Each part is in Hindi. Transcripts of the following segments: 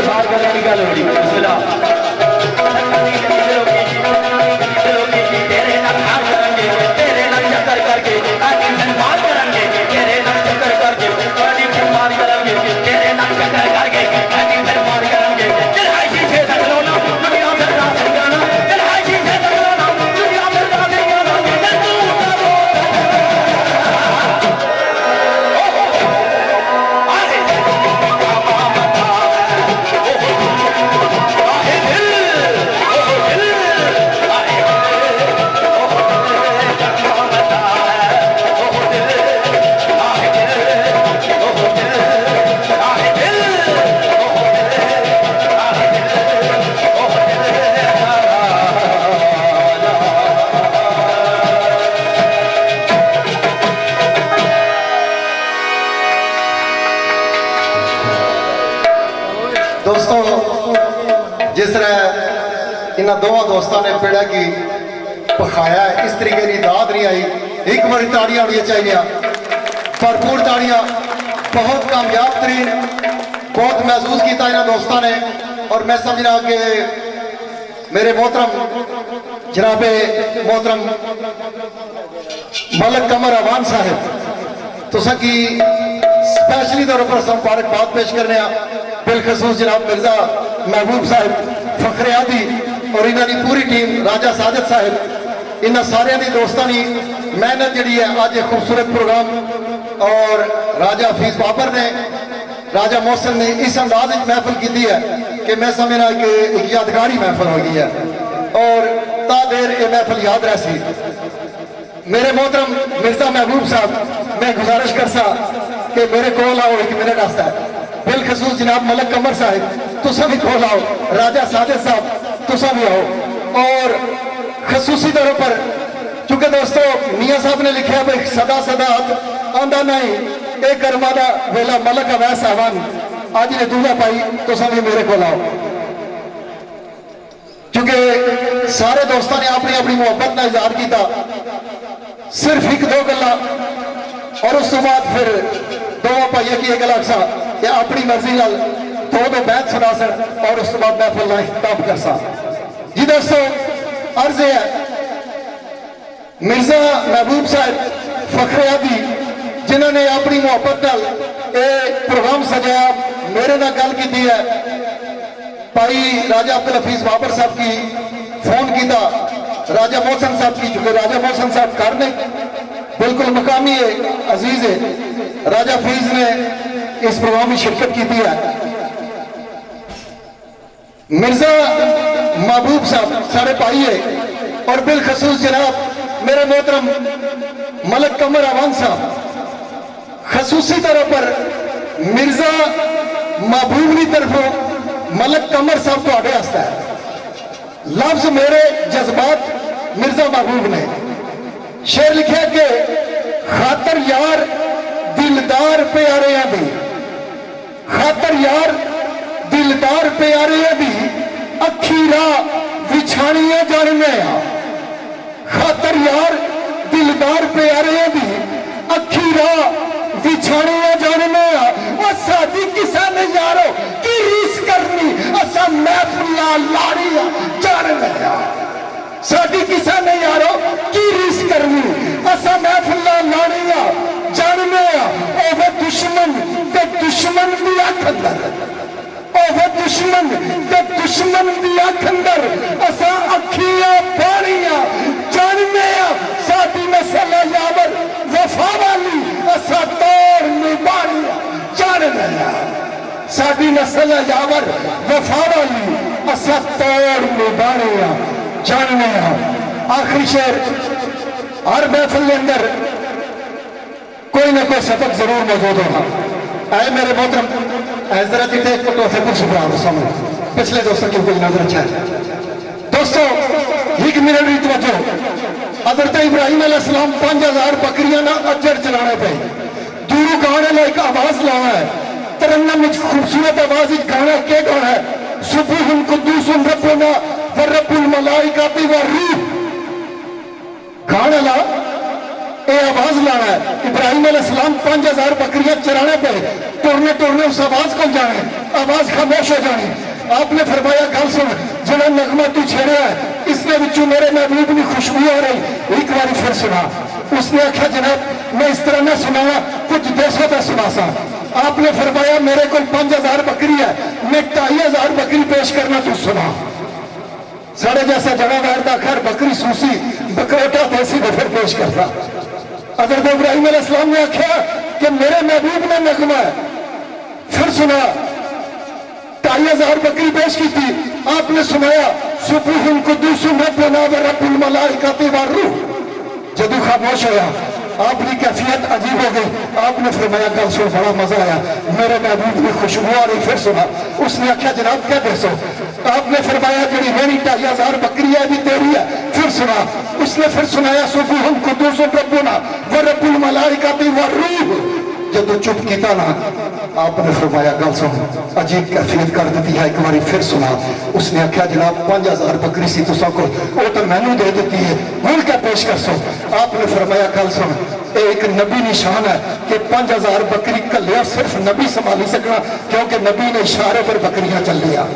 दरबार करने की गल होगी बिस्मिल्लाह तेरे नाल हार करेंगे तेरे नाल चक्कर करके आदि धनबाद करेंगे तेरे नाल चक्कर करके आदि धनबाद करेंगे तेरे नाल चक्कर करके आदि धनबाद करेंगे दिल है शीशे से खिलौना दुनिया में राज जाना दिल है शीशे से खिलौना दुनिया में राज जाना दिल टूटा रो दोस्तों, जिस तरह इन दोनों दोस्तों ने पेड़ा की पखाया है, इस तरीके की दाद नहीं आई। एक बार ताड़ियां होनी चाहिए, भरपूर ताड़ियां। बहुत कामयाब तरीन, बहुत महसूस किया इन दोस्तों ने। और मैं समझना कि मेरे मोहतरम जनाबे मोहतरम मलक कमर अवान साहब तुसा की स्पेशली तौर पर मुबारकबाद पेश करने बिलखसूस जनाब मिर्जा महबूब साहब फखरे आदि और इन्होंने पूरी टीम राजा साजिद साहब इन्होंने सारे की दोस्तों की मेहनत जी है अज एक खूबसूरत प्रोग्राम। और राजा हफीज बाबर ने राजा मोहसन ने इस अंदाज महफिल की है कि मैं समझना कि एक यादगारी महफिल हो गई है और ता देर ये महफिल याद रह सी। मेरे मोहतरम मिर्जा महबूब साहब मैं गुजारिश कर सा कि मेरे को आओ एक मिनट आता है। बिलखसूस जनाब मलक कमर साहब तुसा भी खोल आओ, राजा साजिद साहब तुसा भी आओ। और खसूसी तौर पर चूंकि दोस्तों मियाँ साहब ने लिखा भाई सदा सदा आंदा नहीं एक कर्मा का वेला मलक अवैस आवान आज ने दूल्हा पाई तुसा भी मेरे को आओ। क्योंकि सारे दोस्तों ने अपनी अपनी मुहब्बत का इजहार किया, सिर्फ एक दो गल्ला और उस बाद फिर दोनों भाइयों की एक अक्सा या अपनी मर्जी नाल दो बैत सुना सर और उस बाद महफिल का इख्तिताम कर सा। जी दोस्तों, अर्ज है मिर्जा महबूब साहब फखरे आदि जिन्होंने अपनी मुहब्बत नाल प्रोग्राम सजाया, मेरे नाल गल की है। भाई राजा अब्दुल हफीज बाबर साहब की फोन किया, राजा मोहसन साहब की, चूंकि राजा मोहसन साहब घर ने बिल्कुल मकामी है, अजीज है। राजा हफीज ने इस प्रोग्राम में शिरकत की है। मिर्जा महबूब साहब सारे भाई है और बिलखसूस जनाब मेरे मोहतरम मलक कमर अवान साहब खसूसी तौर पर मिर्जा महबूब की तरफों मलक कमर साहब थोड़े वास्ते है। लफ्ज मेरे जज्बात मिर्जा महबूब ने शेर लिखा कि खातर यार दिलदार प्यारे दी, खातर यार दिलदार प्यारे दी अखीरा विछाणिया जानने, खातर यार दिलदार प्यारे दी अखीरा विछाणिया जानने। और साडी किसा ने यारो की रीस करनी असा महफिला लाड़िया जानने, साडी किसा ने यारो की रीस करनी असा महफिला लाड़िया जानने। ओवे दुश्मन ते दुश्मन दी अख अंदर, ओवे दुश्मन ते दुश्मन दी अख अंदर असा अखियां पानिया जानने। साडी नस्ल यावर वफा वाली असा तोड़ निभानिया जानने, साडी नस्ल यावर वफा वाली असा तोड़ निभानिया जानने। आखिरी शेर हर महफिल के अंदर कोई ना कोई सबक जरूर मौजूद होगा। आए मेरे मोहतरम हजरत कुछ सामने पिछले दोस्तों की कोई नजर अच्छा है। दोस्तों एक मिनट की तवज्जो, हजरत इब्राहिम अलैहिस्सलाम 5000 बकरियां ना अजर चलाने पे दूर गाने ला एक आवाज लाना है, तरन्नम में खूबसूरत आवाज एक गाना के गाना है सुबहुन कुद्दूसुन रब्बुना व रब्बुल मलाइकाति व रूह, गाने ला ये आवाज लाना है। इब्राहिम अलैहिस्सलाम 5000 बकरियां चराने पे टोरने टोरने उस आवाज को जाना है। आवाज खामोश हो जानी। आपने फरमाया गल सुन, जरा नगमा तू छेड़िया है इसने विचों मेरे महबूब की खुशबू आ रही, एक बार फिर सुना। उसने आख्या जनाब मैं इस तरह ना सुनावा, कुछ 200 का सुना सा। आपने फरमाया मेरे को 5000 बकरी है, मैं 2500 बकरी पेश करना, तू सुना। साढ़े जैसा जनावार का खैर बकरी सूसी बकरोटा देसी तो फिर पेश करता। हज़रत इब्राहिम अलैहिस्सलाम ने आख्या कि मेरे महबूब ने नगमा है, फिर सुना। 2500 बकरी पेश की थी, आपने सुनाया सुबहुन कुद्दूसुन रब्बुना व रब्बुल मलाइकति वर्रूह। जदू खामोश होया, आपकी कैफियत अजीब हो गई। आपने फरमाया गल सुन, बड़ा मजा आया, मेरे महबूब की खुशबू आ रही, फिर सुना। उसने आख्या जनाब क्या दसो। आपने फरमाया जी मेरी 2500 बकरी है भी तेरी है, फिर सुना। उसने फिर सुनाया सुबहुन कुद्दूसुन रब्बुना व रब्बुल मलाइकति वर्रूह। जदों चुप किया ना, आपने फरमाया गल सुन, अजीब कैफियत कर दी है, एक बार फिर सुना। उसने आख्या जनाब 5000 बकरी सी तुसा को, वो तो मैनू दे दी है, हुण क्या पेश कर सो। आपने फरमाया गल सुन, एक नबी निशान है कि 5000 बकरी कलिया सिर्फ नबी संभाली सकना, क्योंकि नबी ने इशारे पर बकरियां चल लिया।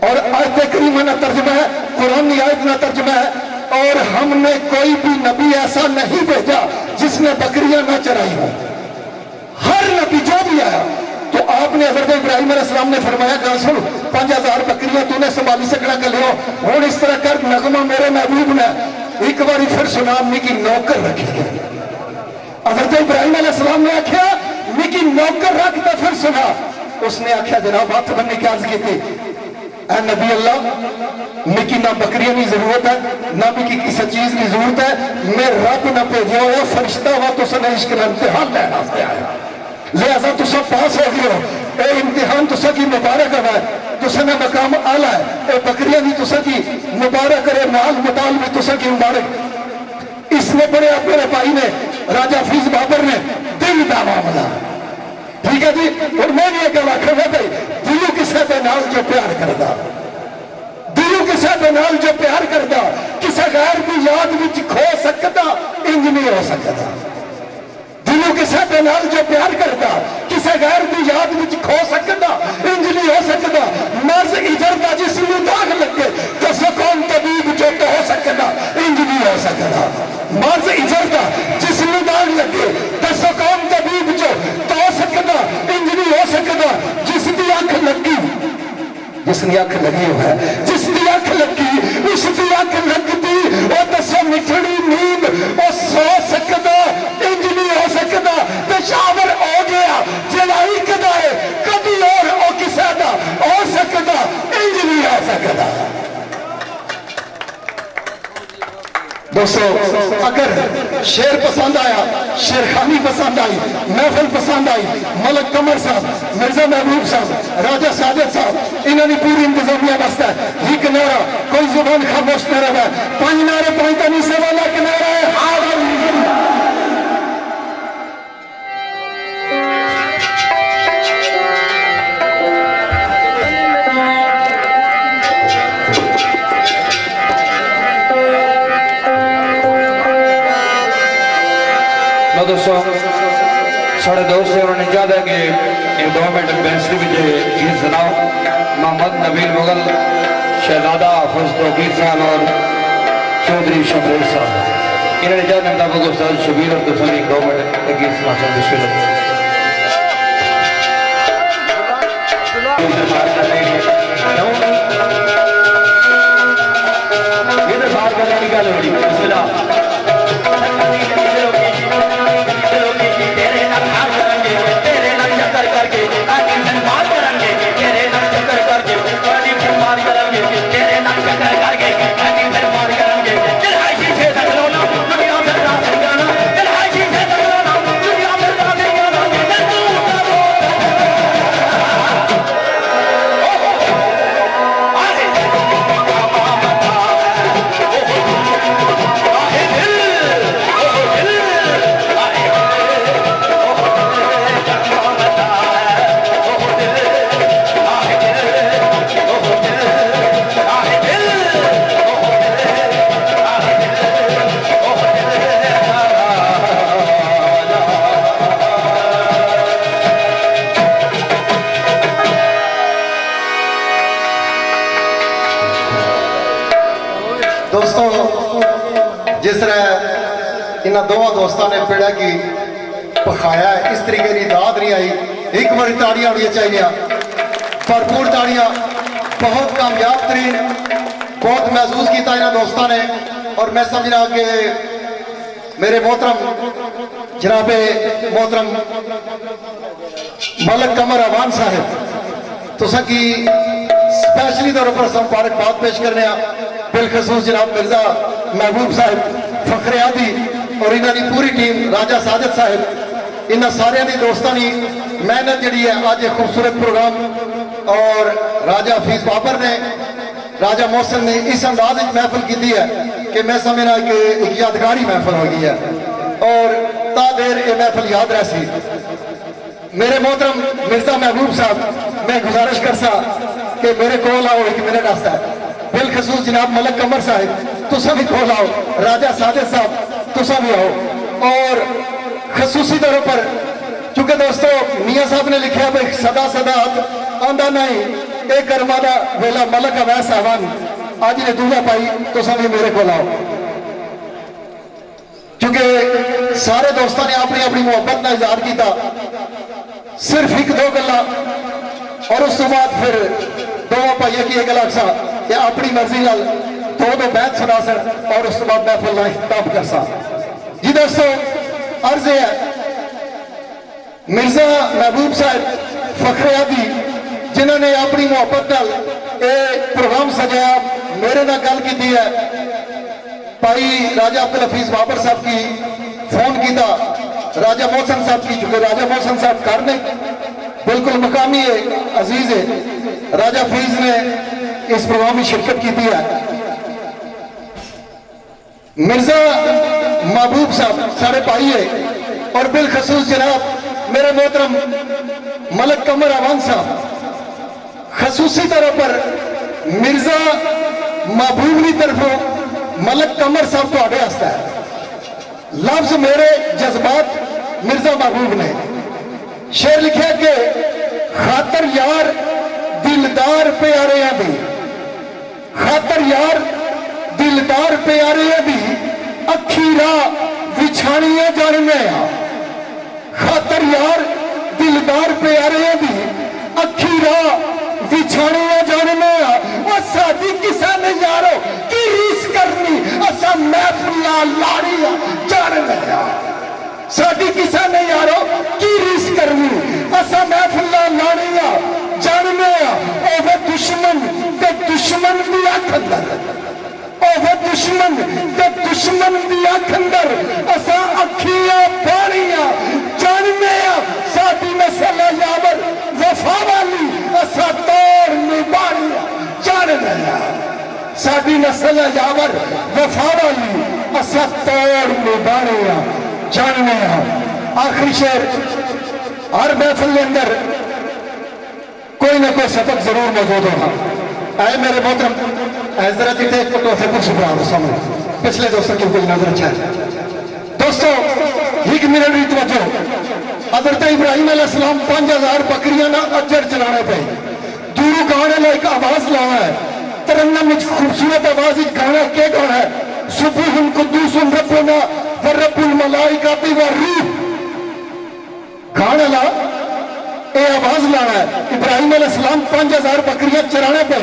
और आयत करीमा ना तर्जमा है, कुरान की आयत ना तर्जमा है, और हमने कोई भी नबी ऐसा नहीं भेजा जिसने बकरियां ना चराई हो। हर नबी जो भी आया तो आपने हज़रत इब्राहिम अलैहिस्सलाम ने फरमाया गल सुन, 5000 बकरियां तूने संभाली सकना कलियो, हुण इस तरह कर नगमा मेरे महबूब ने एक बार फिर सुना, मिकी नौकर रखी है। हज़रत इब्राहिम अलैहिस्सलाम ने आख्या मिकी नौकर रख, तो फिर सुना। उसने आख्या जनाब हाथ बनने की अर्ज की थी, ऐ नबी अल्लाह मिकी ना बकरियां की जरूरत है, ना मिकी किसी चीज की जरूरत है, मैं रब ना भेजा हुआ फरिश्ता वा, तुसने इश्क का इम्तिहान लेना आया, लिहाजा तुसा पास हो गए हो। ये इम्तिहान तुसा की मुबारक है, तुसने मकाम आला है, ये बकरियां भी तुसा की मुबारक है, माल मुताल भी तुसा की मुबारक। इसने बड़े अपने भाई ने राजा फीस बाबर ने दिल का मामला, ठीक है जी। और मैं भी एक गल आखूंगा भाई, दिलू किसी के नाल जो प्यार करता, दिलू किसी के नाल जो प्यार करता, किसी गैर की याद विच खो सकता, इंज नहीं हो सकता। दिलू किसी के नाल जो प्यार करता, किसी गैर की याद विच खो सकता, इंज नहीं हो सकता। मर्ज इजरता जिसनू दाग लगे, दसो कौन तबीब जो तो हो सकता, इंज नहीं हो सकता। मर्ज इजरता जिसनू दाग लगे, दसो कौन तबीब जो तो हो सकता, इंज नहीं हो सकता। जिसकी अख लगी, जिसकी अख लगी है, जिसकी अख लगी उसकी अख लगती, वो दसो मिठड़ी नींद वो सो सकता, इंज नहीं हो सकता। पेशावर हो गया जरा कदा है, कभी और वो किसी का हो सकता, इंज नहीं हो सकता। दोस्तों अगर शेर पसंद आया, शेरखानी पसंद आई, महफिल पसंद आई, मलक कमर साहब, मिर्जा महबूब साहब, राजा साजिद साहब, इन्होंने पूरी इंतजामिया वास्ता है एक नारा, कोई जुबान खामोश न रहा। 5 नारे 5 का नहीं से वाला एक नारा है दोस्तों साढ़े दोस्त से उन्होंने चाहता है कि ये 2 मिनट बेंसली में गीत सुनाओ। मोहम्मद नबील मुगल, शहजादा हाफिज तौकीर साहब और चौधरी शमरेल साहब, इन्होंने चाहते हैं मुताबिक उस्ताद शबीर और तसली 2 मिनट एक गीत सुना सकते। बिस्मिल्लाह। Oh, दोस्तों जिस तरह इन दोवों दोस्तों ने पेड़ा की पखाया है, इस तरीके की दाद नहीं आई। एक बार ताड़ियां होनी चाहिए, भरपूर ताड़ियां। बहुत कामयाब तरीन, बहुत महसूस किया इन दोस्तों ने। और मैं समझना कि मेरे मोहतरम जनाबे मोहतरम मलक कमर अवान साहब तुसा की स्पेशली तौर पर मुबारकबाद पेश करने बिलखसूस जनाब मिर्जा महबूब साहब फखरियादी और इन्होंने पूरी टीम राजा साजिद साहब इन्होंने सारे की दोस्तों की मेहनत जी है अज एक खूबसूरत प्रोग्राम और राजा हफीज बाबर ने राजा मोहसिन ने इस अंदाज महफिल की है कि मैं समझना कि एक यादगारी महफिल हो गई है और ता देर ये महफिल याद रह सी। मेरे मोहतरम मिर्जा महबूब साहब मैं गुजारिश कर सा कि मेरे कोल आओ, एक मिनट आस्ता बिलखसूस जनाब मलक कमर साहब तुसा भी कोल आओ, राजा साजिद साहब तुसा भी आओ। और खसूसी तौर पर चूंकि दोस्तों मियाँ साहब ने लिखा भाई सदा सदा आंदा नहीं एक कर्मा का वेला मलक अवैस साहबान आज ने दूल्हा पाई तुसा भी मेरे को आओ। क्योंकि सारे दोस्तों ने अपनी अपनी मुहब्बत का इजहार किया, सिर्फ एक दो गल्ला और उस तो बाद फिर दो भाइयों की एक गल आखसा या अपनी मर्जी नाल दो बैत सुना सर और उस तो बाद महफिल का इख्तिताम कर सा। जी दोस्तों अर्ज है मिर्जा महबूब साहब फखरियादी जिन्होंने अपनी मुहब्बत नाल प्रोग्राम सजाया, मेरे नाल गल की है भाई राजा अब्दुल हफीज बाबर साहब की फोन किया, राजा मोहसिन साहब की, चूंकि राजा मोहसिन साहब घर ने बिल्कुल मकामी है अजीज है, राजा हफीज ने इस प्रोग्राम में शिरकत की है। मिर्जा महबूब साहब सारे भाई है और बिलखसूस जनाब मेरे मोहतरम मलक कमर अवान साहब खसूसी तौर पर मिर्जा महबूब की तरफों मलक कमर साहब थोड़े वास्ते है। लफ्ज मेरे जज्बात मिर्जा महबूब ने शेर लिखा कि खातर यार दिलदार प्यारे दी, खातर यार दिलदार प्यारे दी अखी राह विछाणियां जानने आ, खातर यार दिलदार प्यारे दी अखी राह विछाणियां जानने आ। और साडी किसा ने यारो की रीस करनी असा महफिला लाड़ियां जानने आ, साडी किसा ने यारो की रीस करनी असा महफिला लाड़ियां जानने आ। ओवे दुश्मन ते दुश्मन दी अख अंदर, ओवे दुश्मन ते दुश्मन दी अख अंदर असा अखियां बाणियां जानने आ। साडी नस्ल यावर वफा वाली असा तोड़ निभाणियां जानने आ, साडी नस्ल यावर वफा वाली असा तोड़ निभाणियां जानने आ। आखिरी शेर हर महफिल के अंदर कोई ना कोई सबक जरूर मौजूद होगा। आए मेरे मोहतरम हजरत इतने एक तोहफे पर सुबह सामने पिछले दोस्तों की कोई नजर अच्छा है। दोस्तों एक मिनट की तवज्जो, हजरत इब्राहिम अलैहिस्सलाम 5000 बकरियां ना अजर चलाने पे दूर गाने ला एक आवाज लाना है, तरन्नम में खूबसूरत आवाज गाना क्या गाना है, सुबहुन कुद्दूसुन रब्बुना व रब्बुल मलाइकाति व रूह गाना ला ये आवाज लाना है। इब्राहिम अलैहिस्सलाम 5000 बकरियां चराने पे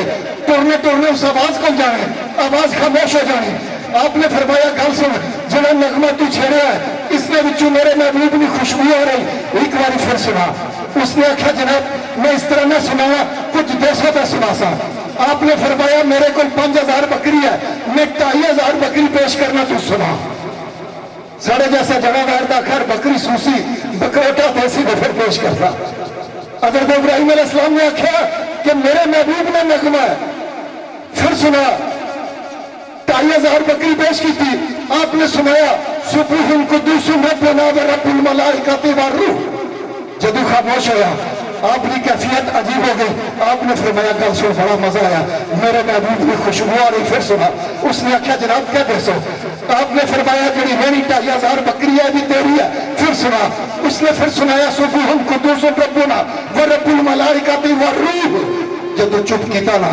टुरने टुरने उस आवाज को जाने, आवाज खामोश हो जानी। आपने फरमाया गल सुन जरा नगमा तू छेड़िया है इसने बिचू मेरे महबूब की खुशबू आ रही, एक बार फिर सुना। उसने आख्या जनाब मैं इस तरह ना सुनावा, कुछ देशों का सुना सा। आपने फरमाया मेरे को 5000 बकरी है, मैं 2500 बकरी पेश करना तू सुना। साढ़े जैसा जगह का खैर बकरी सूसी बकरोटा देसी को फिर पेश करता। हज़रत इब्राहिम अलैहिस्सलाम ने आख्या कि मेरे महबूब ने नगमा है, फिर सुना 2500 बकरी पेश की थी। आपने सुनाया सुबहुन कुद्दूसुन रब्बुना व रब्बुल मलाइकाति व रूह। जदू खामोश होया आपकी कैफियत अजीब हो गई। आपने फरमाया गल सुन बड़ा मजा आया, मेरे महबूब की खुशबू आ रही, फिर सुना। उसने आख्या जनाब क्या दसो। आपने फरमाया जी मेरी 2500 बकरी है भी तेरी है, फिर सुना। उसने फिर सुनाया सुबहुन कुद्दूसुन रब्बुना व रब्बुल मलाइकाति व रूह। जदू चुप किया ना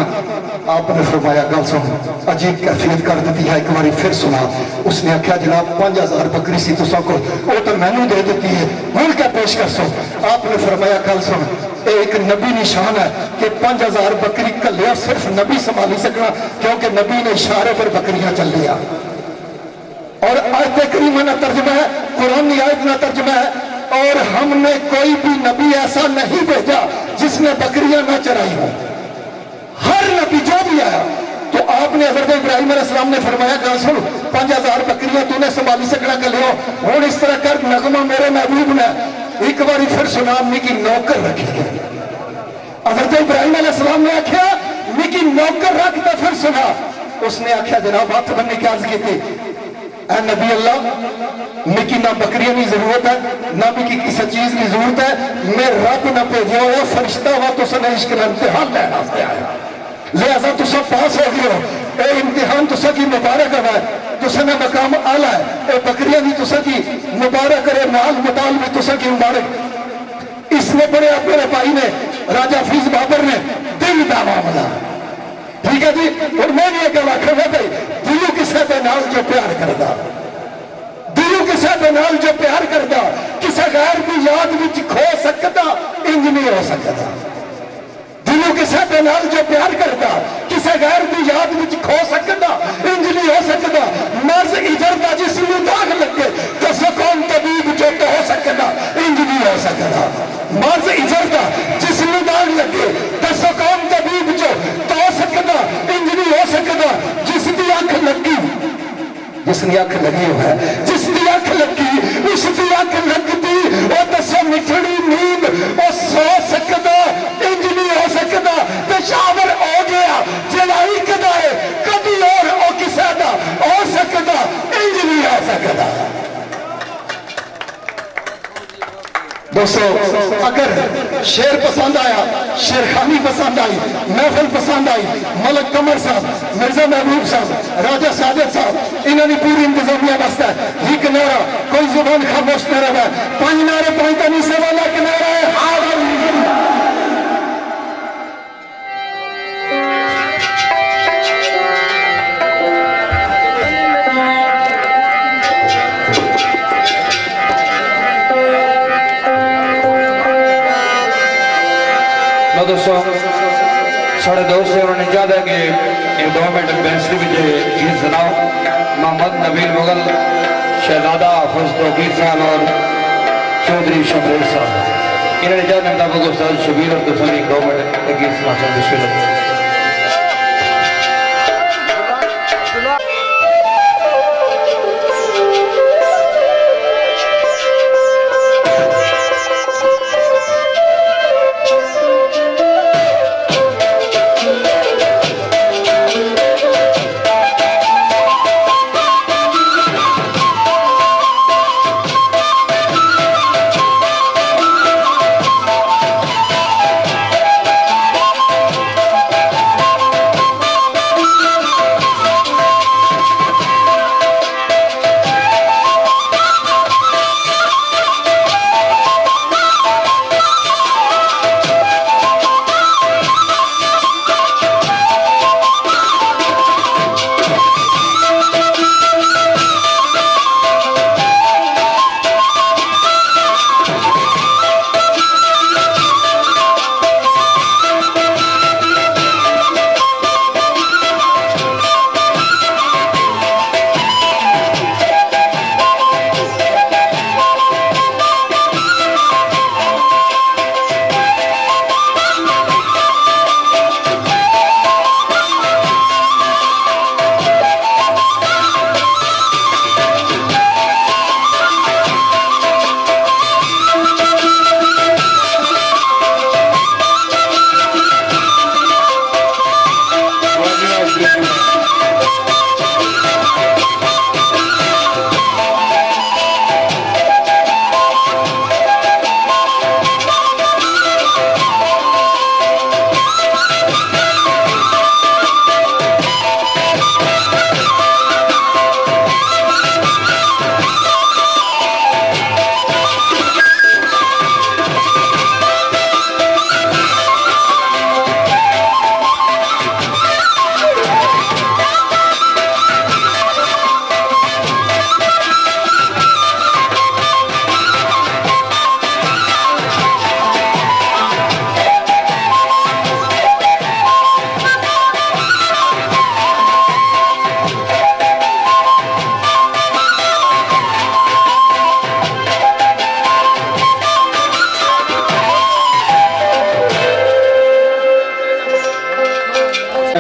आपने फरमाया गल सुन, अजीब कैफियत कर दी है, एक बार फिर सुना। उसने आख्या जनाब 5000 बकरी सी तुसा को, वो तो मैनू दे दी है, हूं क्या पेश कर सो। आपने फरमाया गल सुन, एक नबी निशान है कि 5000 बकरी कलिया सिर्फ नबी संभाली सकना, क्योंकि नबी ने इशारे पर बकरियां चल लिया। और आयत करीमा ना तर्जमा है, कुरान की आयत ना तर्जमा है, और हमने कोई भी नबी ऐसा नहीं भेजा जिसने बकरियां ना चराई हो। हर नबी जो भी आया तो आपने हजरत इब्राहिम अलैहिस्सलाम ने फरमाया गल सुन, 5000 बकरियां तूने संभाली सकना कलियो, हूं इस तरह कर नगमा मेरे महबूब ने एक बार फिर सुना, मिकी नौकर रखी गई। हजरत इब्राहिम अलैहिस्सलाम ने आख्या मिकी नौकर रख, तो फिर सुना। उसने आख्या जनाब हाथ बनने की अर्ज की, ऐ नबी अल्लाह, मिकी ना बकरियां की जरूरत है, ना मिकी किसी चीज की जरूरत है, मैं रब ना भेजा हुआ फरिश्ता वा, तुसने इश्क का इम्तिहान लेना आया, लिहाजा तुसा पास हो गए हो। ये इम्तिहान तुसा की मुबारक है, तुसने मकाम आला है, ये बकरियां की तुसा की मुबारक करे, माल मताल भी तुसा की मुबारक। इसने बड़े मेरे भाई ने राजा फीस बाबर ने दिल दावा बना, ठीक है जी। और मैं भी एक गल आखूंगा भाई, दिलों किसी के नाल जो प्यार करता, दिलों किसी के नाल जो प्यार करता, किसी गैर की याद विच खो सकता, इंज नहीं हो सकता। दिलों किसी के नाल जो प्यार करता, किसी गैर की याद विच खो सकता, इंज नहीं हो सकता। मर्ज इजरता जिसमें दाग लगे, दसो कौन तबीब जो तो हो सकता, इंज नहीं हो सकता। मर्ज इजरता जिसमें दाग लगे, दसो कौन तबीब जो तो हो सकता, इंज नहीं हो सकता। जिसकी अख लगी, जिसकी अख लगी है, जिसकी अख लगी उसकी अख लगती, वो दसो मिठड़ी नींद वो सो सकता, इंज नहीं हो सकता। पेशावर हो गया जलाई कदा है, कभी और वो किसी का हो सकता, इंज नहीं हो सकता। दोस्तों अगर शेर पसंद आया, शेरखानी पसंद आई, महफिल पसंद आई, मलक कमर साहब, मिर्जा महबूब साहब, राजा साजिद साहब, इन्होंने पूरी इंतजामिया वास्ता एक नारा, कोई जुबान खामोश न रहा, 5 नारे 5 नहीं से वाला एक नारा है दोस्तों साढ़े दोस्त से उन्होंने चाहता है कि 2 मिनट बेंसली में गीत सुनाओ। मोहम्मद नबील मुगल, शहजादा हाफिज तौकीर साहब और चौधरी शबीर साहब, इन्होंने चाहते मुताबिक उस्ताद शबीर और दूसरी 2 मिनट गीत सुना सकते।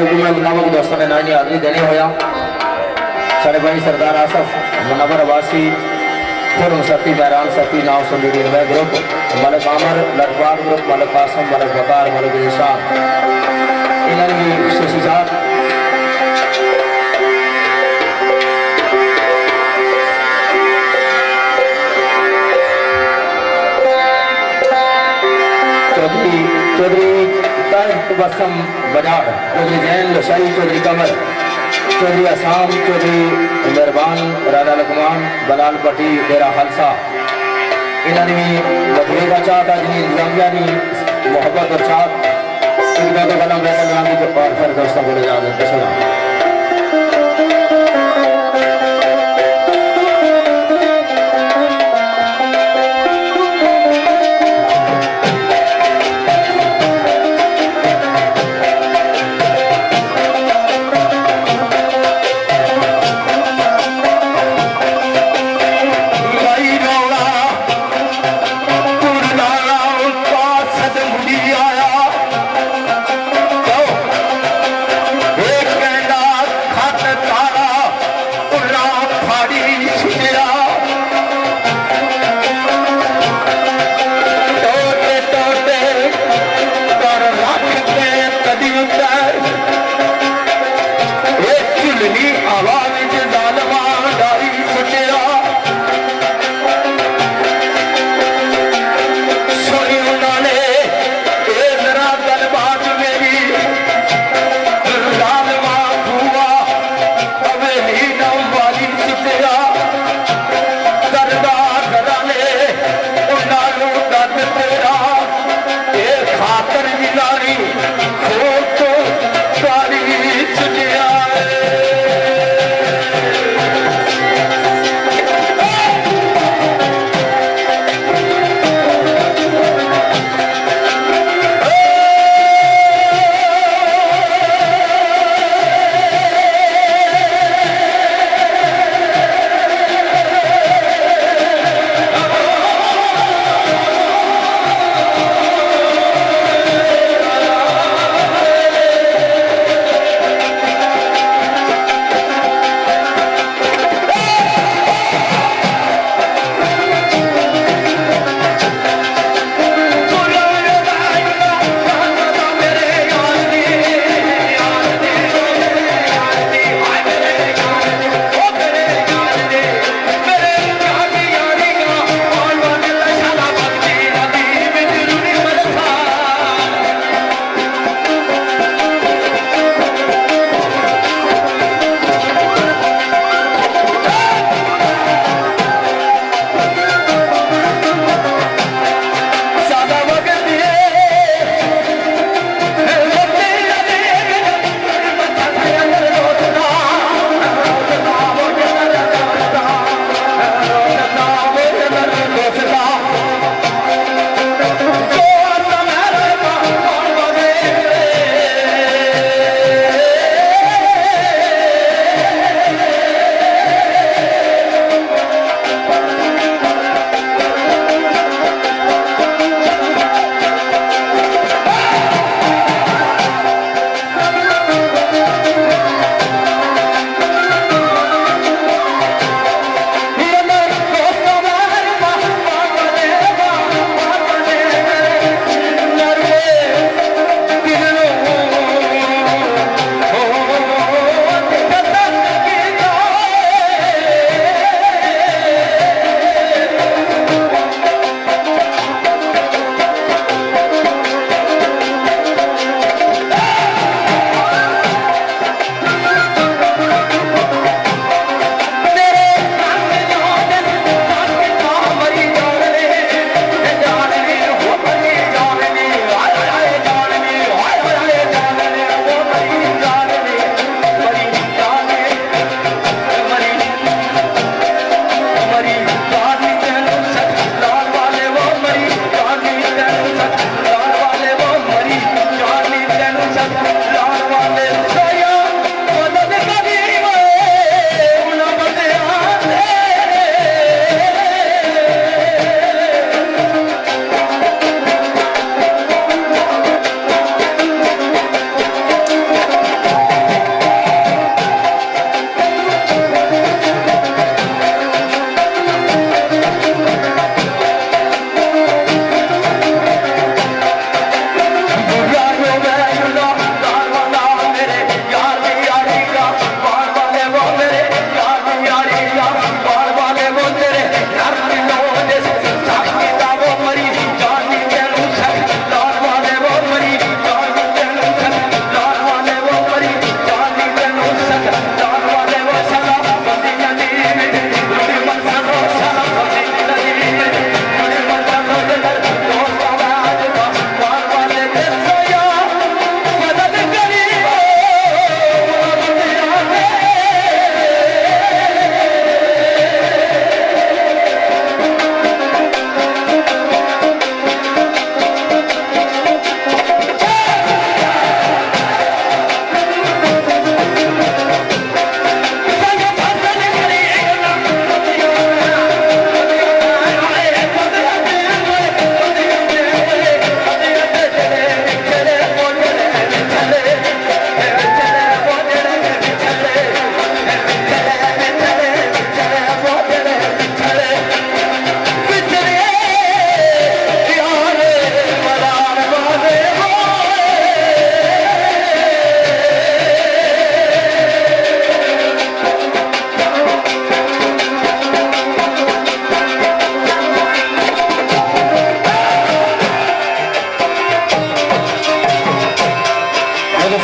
हुकूमत मुताबिक दोस्तों ने नानी हाजरी देने होया साढ़े भाई सरदार आसफ मुनवर अब्बासी खुरम सती बहरान सती नाव संदूरी ग्रुप मलिक आमर लटवार ग्रुप मलिक कासम मलिक वकार मलिक ईशान इन्होंने भी खुसूसियात चौधरी बसम बजाड़ चौधरी जैन लशाई चौधरी कमर चौधरी आसाम चौधरी मेहरबान राधा लकमान बलाल पट्टी डेरा खालसा इन्होंने भी बदलेगा चाहता जिन्हें इंतजामिया ने मोहब्बत और चाहत इनका तो कलम वैसे और फिर दोस्तों को ले जा देते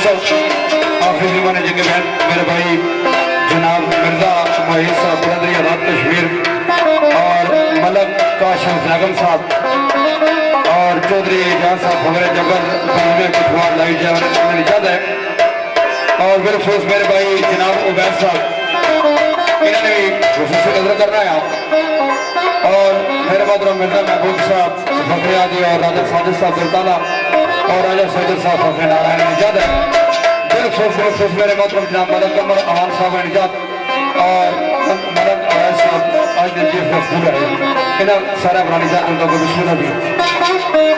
आखिरी जुम्मन जी के बहन मेरे भाई जनाब मिर्जा महेश साहब बुलंदरी आबाद कश्मीर और मलक काशिम जैगम साहब और चौधरी जहां साहब वगैरह जबर में कुछ लाई जाए मेरी याद है और बिलखसूस मेरे भाई जनाब उबैद साहब इन्होंने भी खुसूसी नजर करना है और मेरे मोहतरम मिर्जा महबूब साहब फखरियादी और राजा साजिद साहब दुल्ताना और राजा सैदर साहब फखर नारायण निजात है बिलखसूस मेरे मोहतरम जनाब मलक कमर अमान साहब निजात और मलक अवैध साहब आज दिन चीफ गफ्तूर है इन्हें सारा पुरानी जात उनको बिस्मिल्लाह दी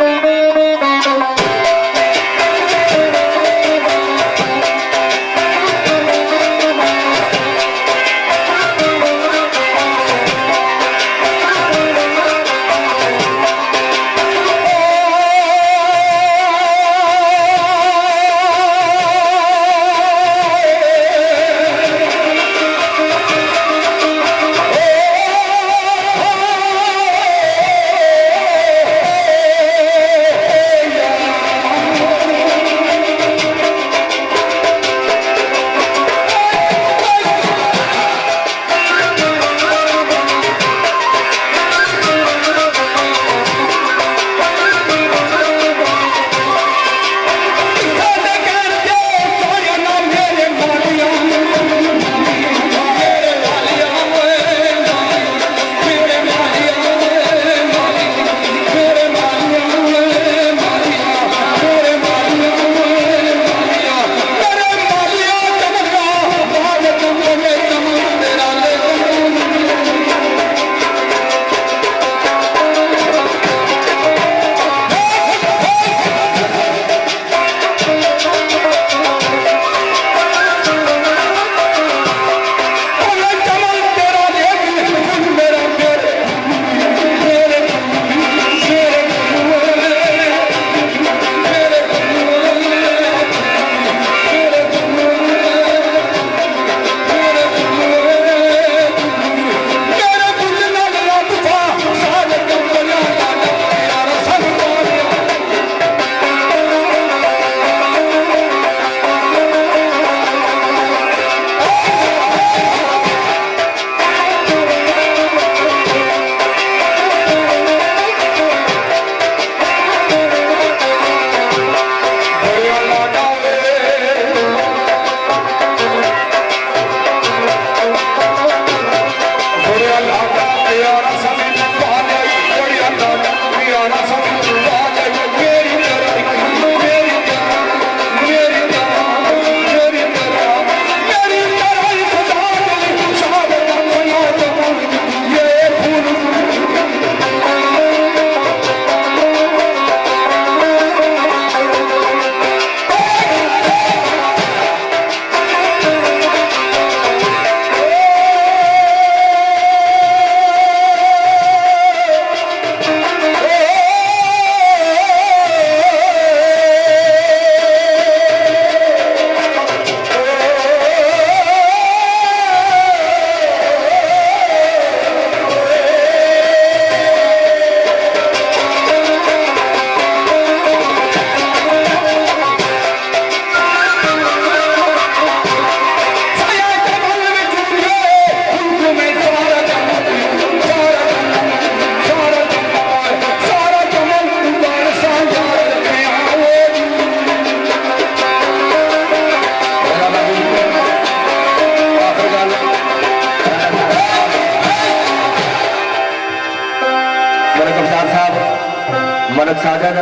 मलक साजद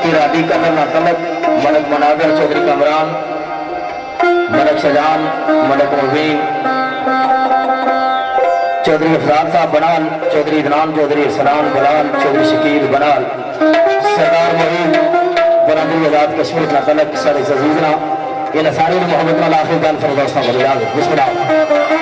इरादी कर्नल तलक मलक मनाजर चौधरी कमरान मलक शजान मलक मुबीन चौधरी अफजाल साहब बनाल चौधरी इदनान चौधरी सलाम बलाल चौधरी शकील बनाल सरदार मोहित बुलंदरी आजाद कश्मीर ना तलक सर अजीजना इन सारे मोहम्मद आखिर दान फरदौसा बलियाद बिस्मिल्लाह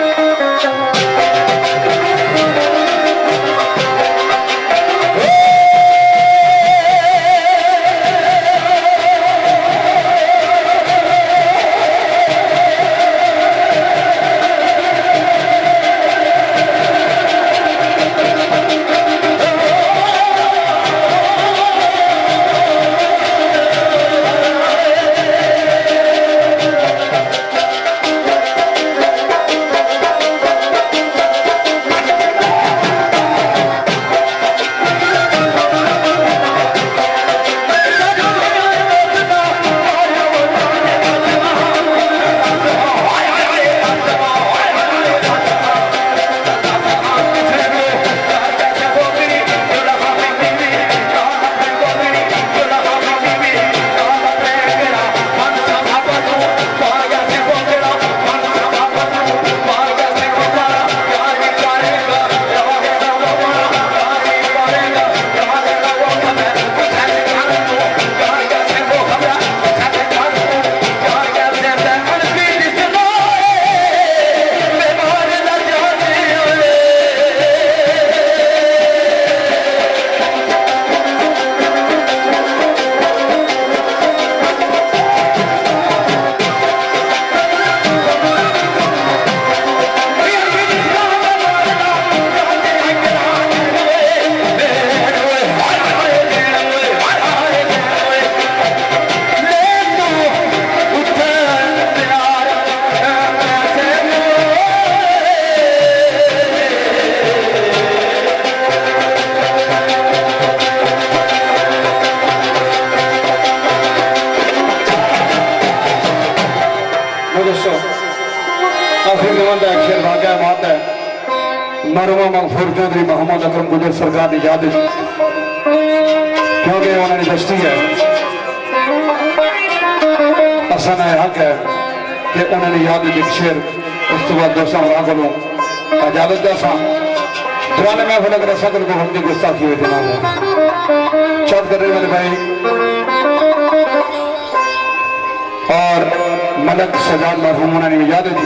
दोस्तों आखिर जमाना एक शेर वाक़या बात है मरवा मगफूर चौधरी मोहम्मद अकरम गुजर सरकार की याद क्योंकि उन्होंने दस्ती है असन है हक है कि उन्होंने याद एक शेर उस तो बाद दोस्तों वहाँ को इजाजत जैसा पुराने महफिल अगर ऐसा को हमने गुस्ताखी हुए थे चौथ करने वाले भाई और मलक सजाद मरहूम उन्होंने याद दी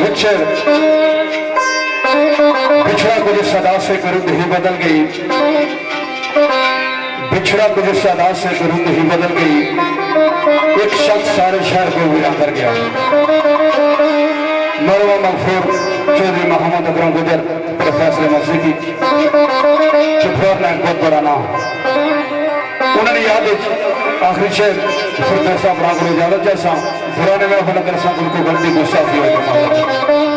एक शेर बिछड़ा कुछ सदा से करूँ ही बदल गई बिछड़ा कुछ सदा से करूँ ही बदल गई एक शख्स सारे शहर को वीरान कर गया मरवा मगफूर चौधरी मोहम्मद अकरम गुजर प्रोफेसर मस्जिदी चुपवार ने बहुत बड़ा नाम उन्होंने याद आखिरी शेर फिर साहब राम को इजाजत जैसा पुराने में अपना कर साथ उनको गलती गुस्सा की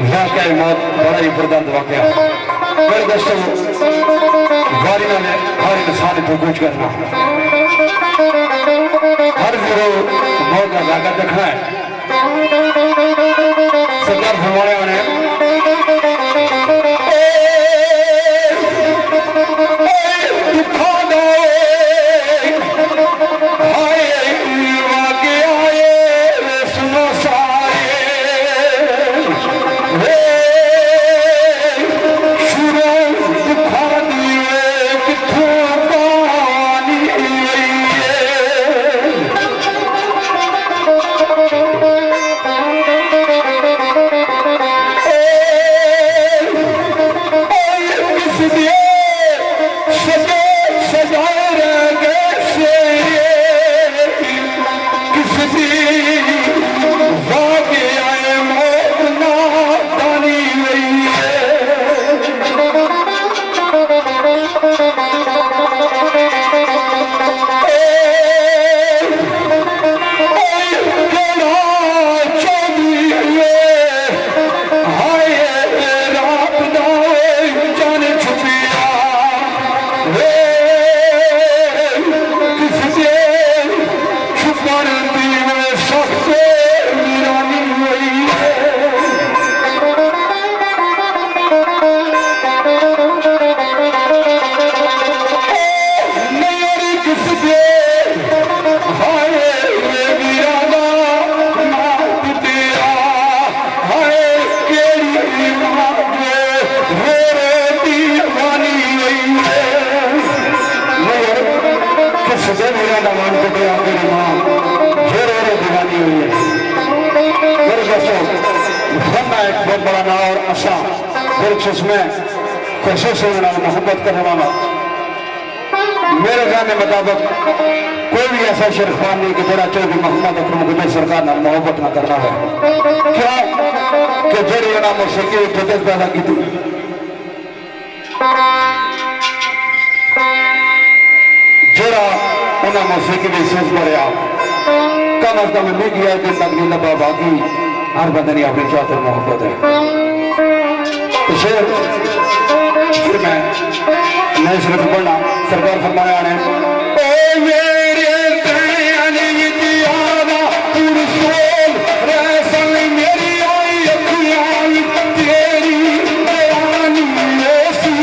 वाकया मौत बड़ा ही बर्दाश्त वाकया मेरे दोस्तों वारी ने हर इंसान को कुछ करना हर जीरो मौत का जाकर देखना है सरकार फरमाने वाले राना और आशा दिलचस्प में कोशिश मोहब्बत करने वाला मेरे कहने मुताबिक कोई भी ऐसा शेरखान नहीं कि तेरा चौधरी मोहम्मद अकरम गुजर सरकार ना मोहब्बत ना करना है। क्या कि जेरी ना मौसीकी जदत पैदा की थी जरा उन्हें मौसीकी की सोच पड़े कम अज कम नहीं किया दिन तक नहीं लबा बाकी हर बंदे ने अपनी चाहत मोहब्बत है। तो फिर मैं सिर्फ पढ़ना सरकार फरमाया ने ओ मेरे मेरी आई अखियां तेरी बयानी ऐसी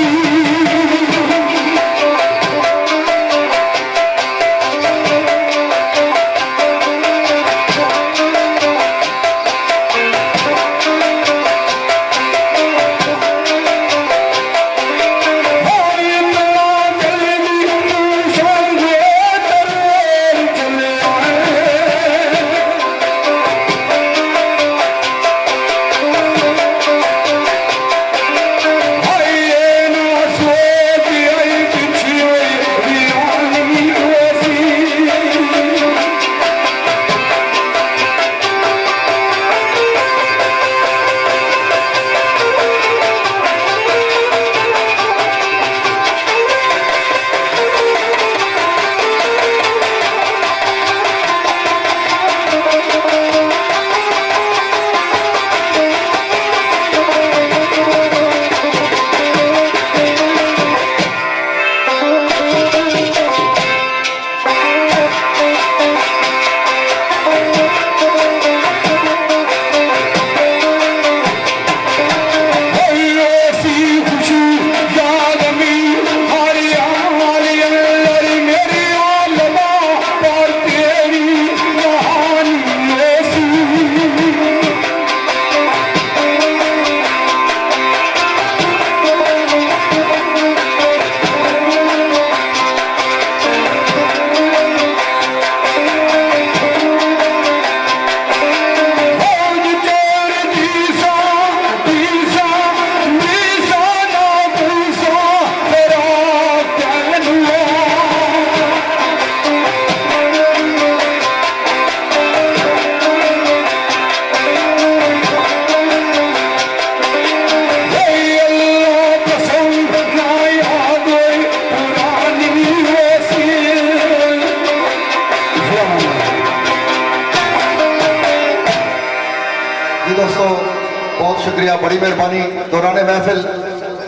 शुक्रिया बड़ी मेहरबानी दौरान महफिल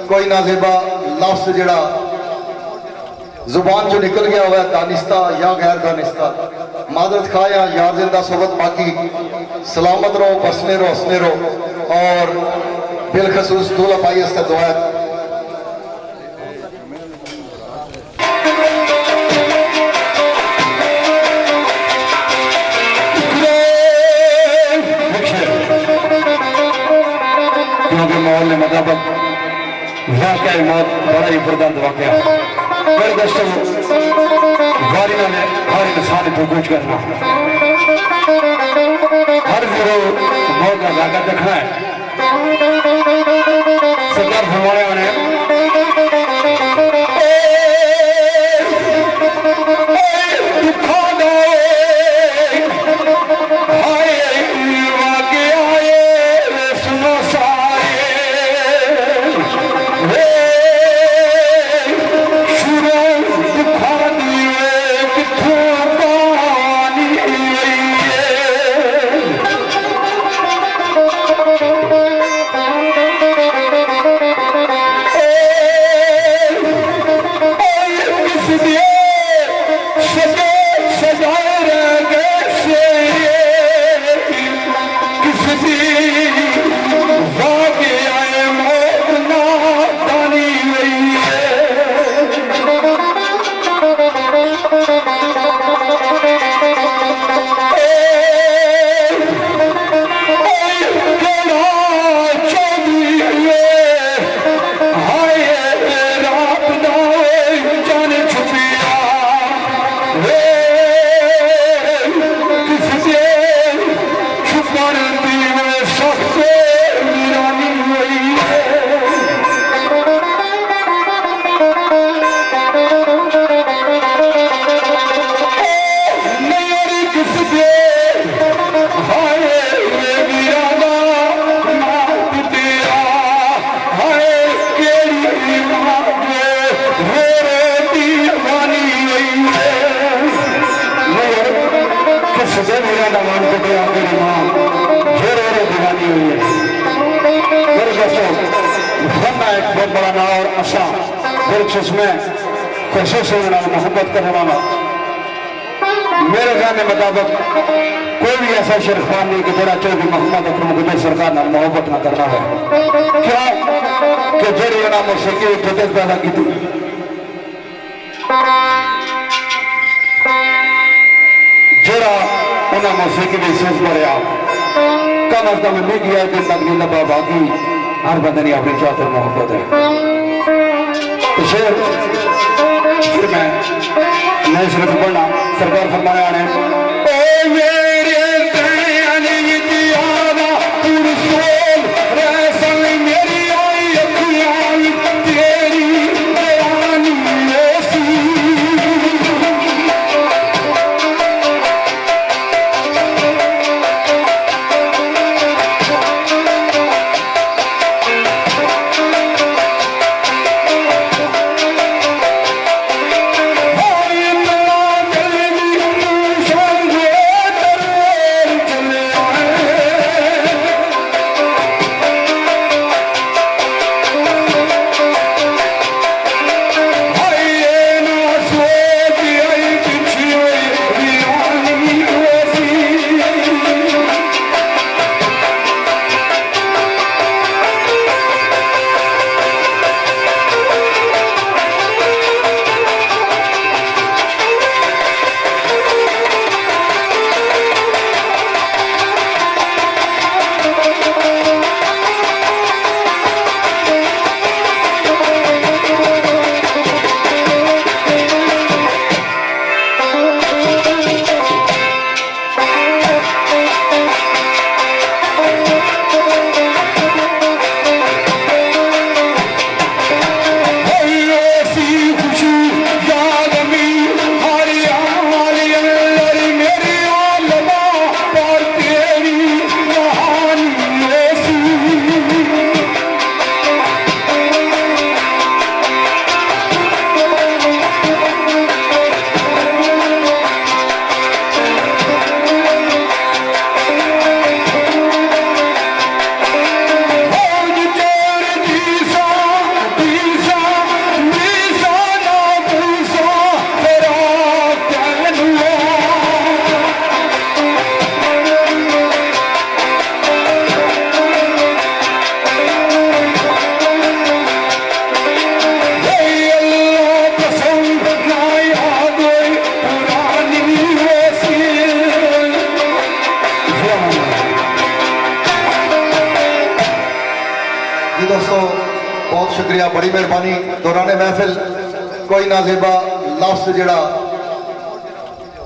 कोई ना जेबा लफ्ज जड़ा जुबान जो निकल गया हुआ दानिस्ता या गैर दानिस्ता मादरत खा या यार जिंदा सोबत बाकी सलामत रहो बसने रहो हंसने रहो और बिलखसूस दूल्हा पाई से दुआ माहौल ने मुताबिक वाकई मौत बड़ा ही बर्दाश्त वाकया मेरे दोस्तों वारी ने हर इंसान को कुछ करना हर जीरो मौत का जाकर देखना है सरकार फरमाने वाले दोस्तों फन एक बहुत बड़ा नाम और आशा दिलचस्प में कोशिश मोहब्बत करने वाला मेरे कहने मुताबिक कोई भी ऐसा शेरखान नहीं कि तेरा चौधरी मोहम्मद अकरम गुजर सरकार ना मोहब्बत ना करना है। क्या कि जेरी ना मौसीकी जदत पैदा की थी जरा उन्हें मौसीकी की सोच पड़े कम अज कम नहीं किया दिन तक नहीं लगा बाकी हर बंदे ने अपनी चाहत मोहब्बत है। तो शेर फिर मैं सिर्फ पढ़ना सरकार फरमाया ने ओ मेरे मेरी आई अखियां तेरी बयानी ऐसी दोस्तों बहुत शुक्रिया, बड़ी मेहरबानी। दौरान महफिल कोई ना जेबा लफ्ज जड़ा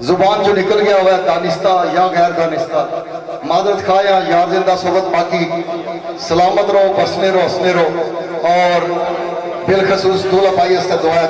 जुबान जो निकल गया हुआ है दानिस्ता या गैर दानिस्ता मादरत खा या यार जिंदा सोबत बाकी सलामत रहो, बसने रहो, हंसने रहो और बिलखसूस दूल्हा भाई दुआ